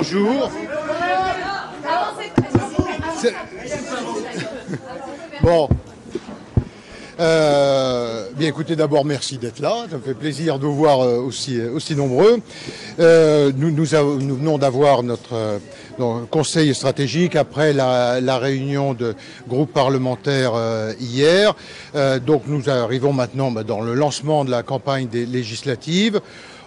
bonjour. Bon. Bien écoutez, d'abord merci d'être là, ça me fait plaisir de vous voir aussi nombreux. Nous venons d'avoir notre conseil stratégique après la réunion de groupe parlementaire hier. Donc nous arrivons maintenant dans le lancement de la campagne des législatives.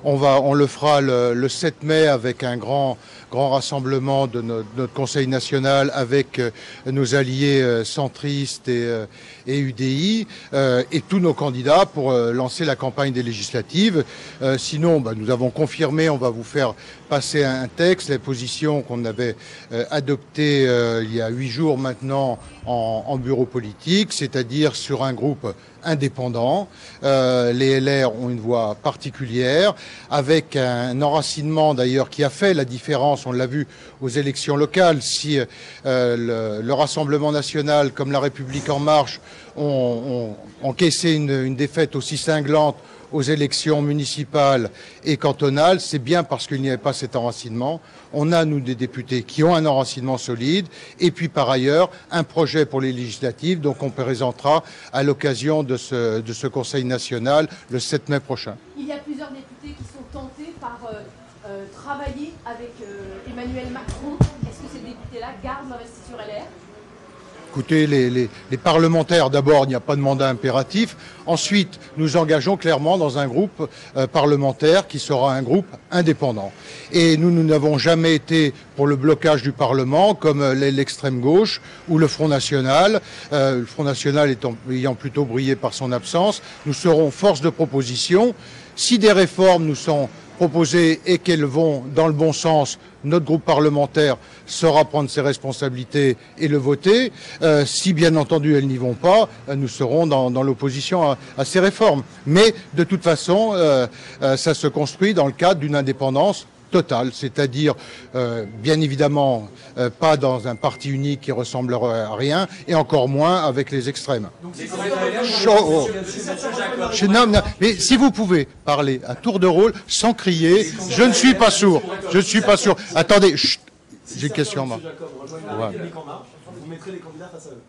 On le fera le 7 mai avec un grand rassemblement de notre Conseil national avec nos alliés centristes et UDI et tous nos candidats pour lancer la campagne des législatives. Sinon, nous avons confirmé, on va vous faire passer un texte, les positions qu'on avait adoptées il y a 8 jours maintenant en bureau politique, c'est-à-dire sur un groupe indépendant. Les LR ont une voix particulière, avec un enracinement d'ailleurs qui a fait la différence, on l'a vu aux élections locales, si le Rassemblement national comme la République en marche ont encaissé une défaite aussi cinglante aux élections municipales et cantonales, c'est bien parce qu'il n'y avait pas cet enracinement. On a, nous, des députés qui ont un enracinement solide, et puis par ailleurs, un projet pour les législatives, donc on présentera à l'occasion de ce Conseil national le 7 mai prochain. Il y a plusieurs députés qui sont tentés par travailler avec Emmanuel Macron. Est-ce que ces députés-là gardent l'investiture LR ? Écoutez, les parlementaires, d'abord, il n'y a pas de mandat impératif. Ensuite, nous engageons clairement dans un groupe parlementaire qui sera un groupe indépendant. Et nous n'avons jamais été pour le blocage du Parlement, comme l'extrême gauche ou le Front National. Le Front National ayant plutôt brillé par son absence. Nous serons force de proposition. Si des réformes nous sont proposées et qu'elles vont dans le bon sens, notre groupe parlementaire saura prendre ses responsabilités et le voter. Si bien entendu elles n'y vont pas, nous serons dans l'opposition à ces réformes. Mais de toute façon, ça se construit dans le cadre d'une indépendance totale, c'est-à-dire bien évidemment pas dans un parti unique qui ressemblerait à rien, et encore moins avec les extrêmes. Non, mais si vous pouvez parler à tour de rôle sans crier, je ne suis pas sourd. Je ne suis pas sourd. Attendez, chut, j'ai une question en main. Vous mettrez les candidats face à eux.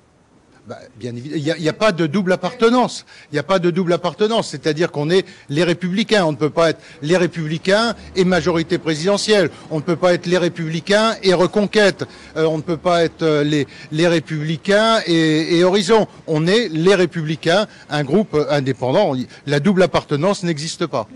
Bien évidemment, il n'y a pas de double appartenance. Il n'y a pas de double appartenance. C'est-à-dire qu'on est les Républicains. On ne peut pas être les Républicains et majorité présidentielle. On ne peut pas être les Républicains et Reconquête. On ne peut pas être les Républicains et Horizon. On est les Républicains, un groupe indépendant. La double appartenance n'existe pas.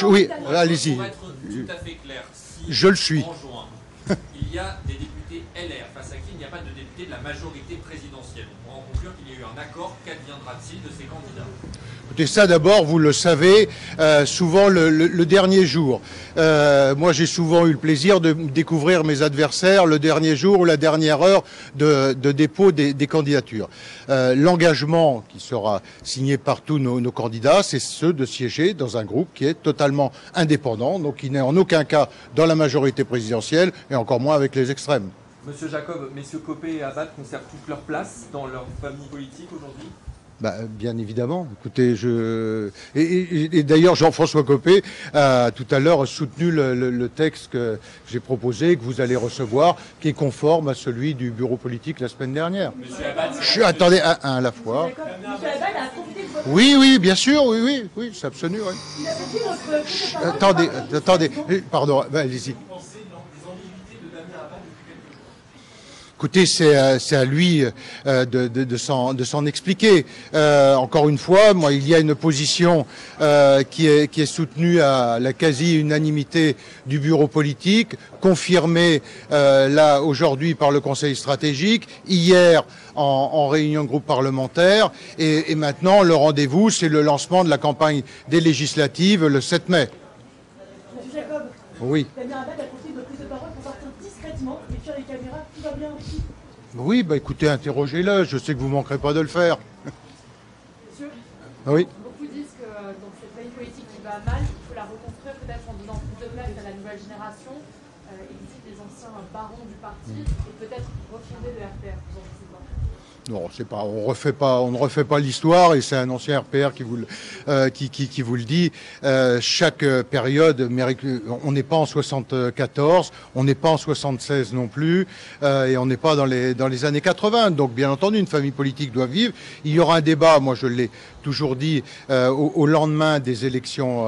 Oui, allez-y. Pour être tout à fait clair, si je le suis. En juin, il y a des députés LR face à qui il n'y a pas de députés de la majorité présidentielle. On pourra en conclure qu'il y a eu un accord. Qu'adviendra-t-il de ces candidats ? Écoutez, ça d'abord, vous le savez, souvent le dernier jour. Moi, j'ai souvent eu le plaisir de découvrir mes adversaires le dernier jour ou la dernière heure de dépôt des candidatures. L'engagement qui sera signé par tous nos candidats, c'est ceux de siéger dans un groupe qui est totalement indépendant, donc qui n'est en aucun cas dans la majorité présidentielle et encore moins avec les extrêmes. Monsieur Jacob, messieurs Copé et Abad conservent toute leur place dans leur famille politique aujourd'hui ? Bien évidemment. Écoutez, et d'ailleurs Jean-François Copé a tout à l'heure soutenu le texte que j'ai proposé, que vous allez recevoir, qui est conforme à celui du bureau politique la semaine dernière. Attendez, un à la fois. Oui, bien sûr, oui, c'est absolu. Oui. Attendez, pardon, allez-y. Écoutez, c'est à lui de s'en expliquer. Encore une fois, moi, il y a une position qui est soutenue à la quasi-unanimité du bureau politique, confirmée là aujourd'hui par le Conseil stratégique, hier en réunion de groupe parlementaire, et maintenant le rendez-vous, c'est le lancement de la campagne des législatives le 7 mai. Monsieur Jacob, oui. Damien Abad a profité de prise de parole pour partir discrètement et fuir les caméras. Tout va bien aussi. Oui, écoutez, interrogez-le. Je sais que vous ne manquerez pas de le faire. Monsieur, oui. beaucoup disent que dans cette famille politique qui va mal, il faut la reconstruire peut-être en donnant plus de place à la nouvelle génération, et ici des anciens barons du parti, et peut-être refonder le RPR. Vous en pensez quoi ? Non, c'est pas, on ne refait pas l'histoire, et c'est un ancien RPR qui vous le dit. Chaque période mérite. On n'est pas en 74, on n'est pas en 76 non plus, et on n'est pas dans les années 80. Donc, bien entendu, une famille politique doit vivre. Il y aura un débat. Moi, je l'ai toujours dit au lendemain des élections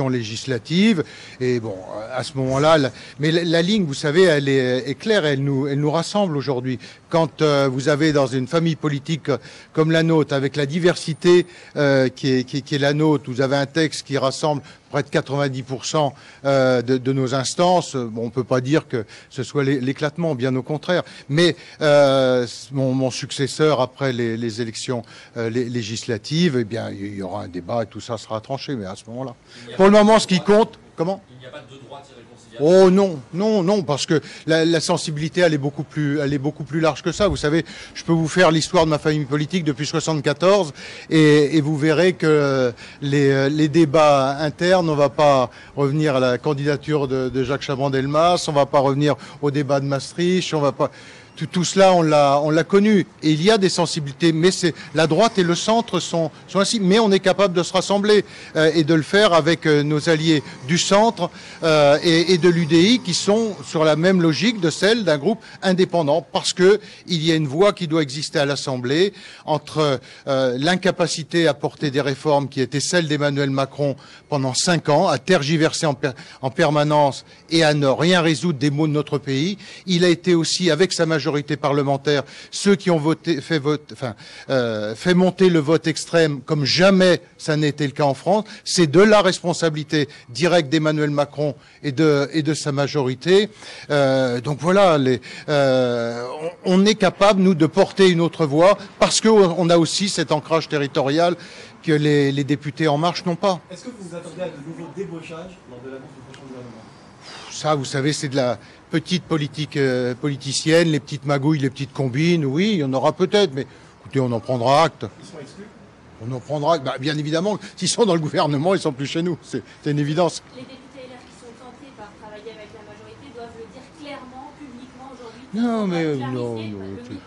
législatives. Et bon, à ce moment-là, mais la ligne, vous savez, elle est claire. Elle nous rassemble aujourd'hui. Quand vous avez dans une famille politique comme la nôtre, avec la diversité qui est la nôtre, vous avez un texte qui rassemble près de 90% de nos instances. Bon, on ne peut pas dire que ce soit l'éclatement, bien au contraire. Mais mon successeur, après les élections législatives, eh bien, il y aura un débat et tout ça sera tranché, mais à ce moment-là. Pour le moment, ce qui compte... Comment ? Il n'y a pas de droite irréconciliable. Oh non, parce que la sensibilité, elle est beaucoup plus large que ça. Vous savez, je peux vous faire l'histoire de ma famille politique depuis 74 et vous verrez que les débats internes, on va pas revenir à la candidature de Jacques Chaban-Delmas, on va pas revenir au débat de Maastricht, on va pas... Tout cela, on l'a connu. Et il y a des sensibilités, mais la droite et le centre sont ainsi. Mais on est capable de se rassembler et de le faire avec nos alliés du centre et de l'UDI qui sont sur la même logique de celle d'un groupe indépendant, parce que il y a une voie qui doit exister à l'Assemblée entre l'incapacité à porter des réformes qui étaient celles d'Emmanuel Macron pendant 5 ans, à tergiverser en permanence et à ne rien résoudre des maux de notre pays. Il a été aussi, avec sa majorité parlementaire, ceux qui ont fait monter le vote extrême comme jamais ça n'a été le cas en France. C'est de la responsabilité directe d'Emmanuel Macron et de sa majorité. Donc voilà, on est capable, nous, de porter une autre voix parce qu'on a aussi cet ancrage territorial que les députés En Marche n'ont pas. Est-ce que vous vous attendez à de nouveaux débauchages lors de l'annonce du prochain gouvernement ? Ça, vous savez, c'est de la petite politique politicienne, les petites magouilles, les petites combines, oui, il y en aura peut-être, mais écoutez, on en prendra acte. Ils sont exclus ? On en prendra acte. Bah, bien évidemment, s'ils sont dans le gouvernement, ils sont plus chez nous, c'est une évidence. Les députés LR qui sont tentés par travailler avec la majorité doivent le dire clairement, publiquement aujourd'hui. Non, mais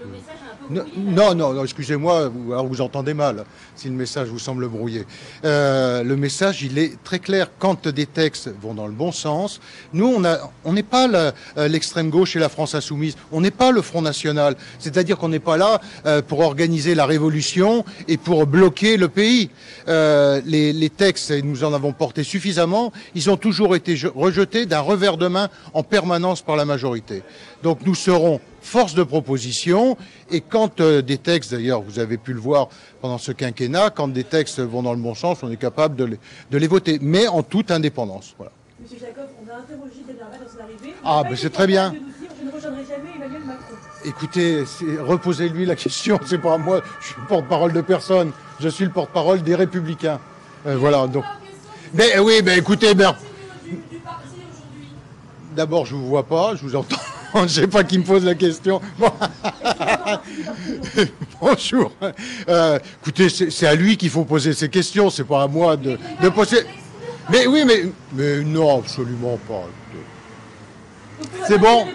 Le message est un peu brouillé. Non, excusez-moi, alors vous entendez mal, si le message vous semble brouillé. Le message, il est très clair. Quand des textes vont dans le bon sens, nous, on n'est pas l'extrême gauche et la France insoumise. On n'est pas le Front National. C'est-à-dire qu'on n'est pas là pour organiser la révolution et pour bloquer le pays. Les textes, et nous en avons porté suffisamment, ils ont toujours été rejetés d'un revers de main en permanence par la majorité. Donc nous serons force de proposition, et quand des textes, d'ailleurs vous avez pu le voir pendant ce quinquennat, quand des textes vont dans le bon sens, on est capable de les voter, mais en toute indépendance. Voilà. Monsieur Jacob, on a interrogé Bernard dans son arrivée. Ah, ben c'est très bien. De nous dire, je ne rejoindrai jamais Emmanuel Macron. Écoutez, reposez-lui la question, c'est pas moi, je suis le porte-parole de personne, je suis le porte-parole des Républicains. Voilà, donc... Mais oui, écoutez, d'abord je vous vois pas, je vous entends. Je ne sais pas qui me pose la question. Bon. Bonjour. Écoutez, c'est à lui qu'il faut poser ces questions, c'est pas à moi de poser. Mais oui, mais non, absolument pas. C'est bon.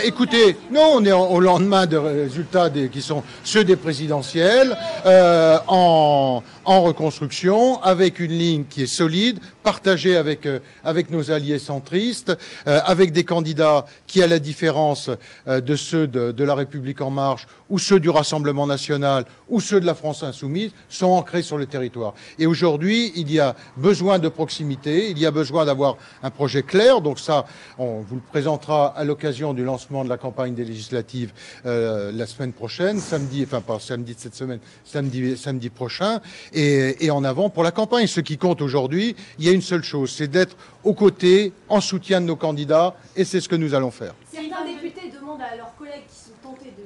Écoutez, non, on est au lendemain de résultats qui sont ceux des présidentielles, en reconstruction, avec une ligne qui est solide, partagée avec nos alliés centristes, avec des candidats qui, à la différence de ceux de La République En Marche, ou ceux du Rassemblement National, ou ceux de la France Insoumise, sont ancrés sur le territoire. Et aujourd'hui, il y a besoin de proximité, il y a besoin d'avoir un projet clair, donc ça, on vous le présentera à l'occasion du lancement de la campagne des législatives la semaine prochaine, samedi, enfin pas samedi de cette semaine, samedi prochain, et en avant pour la campagne. Ce qui compte aujourd'hui, il y a une seule chose, c'est d'être aux côtés, en soutien de nos candidats, et c'est ce que nous allons faire. Certains députés demandent à leurs collègues qui sont tentés de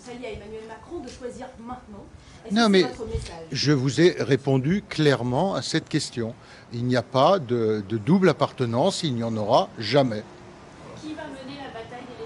s'allier à Emmanuel Macron de choisir maintenant. Non, mais votre message ? Je vous ai répondu clairement à cette question. Il n'y a pas de double appartenance, il n'y en aura jamais. Qui va mener la bataille des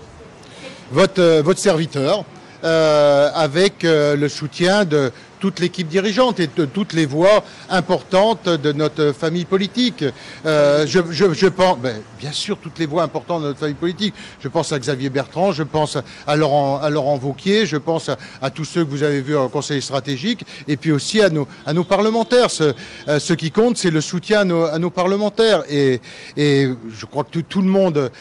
législatives ? Votre serviteur, avec le soutien de toute l'équipe dirigeante et de toutes les voix importantes de notre famille politique. Je pense, bien sûr, toutes les voix importantes de notre famille politique. Je pense à Xavier Bertrand, je pense à Laurent Wauquiez, je pense à tous ceux que vous avez vus au Conseil stratégique, et puis aussi à nos parlementaires. Ce qui compte, c'est le soutien à nos parlementaires. Et je crois que tout le monde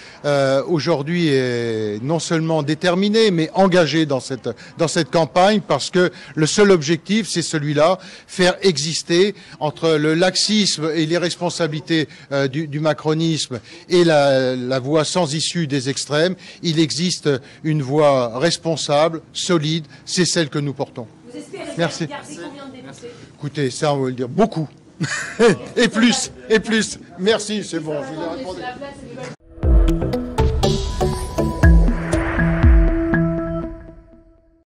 aujourd'hui est non seulement déterminé, mais engagé dans cette campagne, parce que le seul objectif, c'est celui-là, faire exister entre le laxisme et l'irresponsabilité du macronisme et la voie sans issue des extrêmes, il existe une voie responsable, solide, c'est celle que nous portons. Vous espérez Merci. garder combien de députés? Écoutez, ça on va le dire, beaucoup. Et plus. Merci, c'est bon. Je vous ai répondu. La place,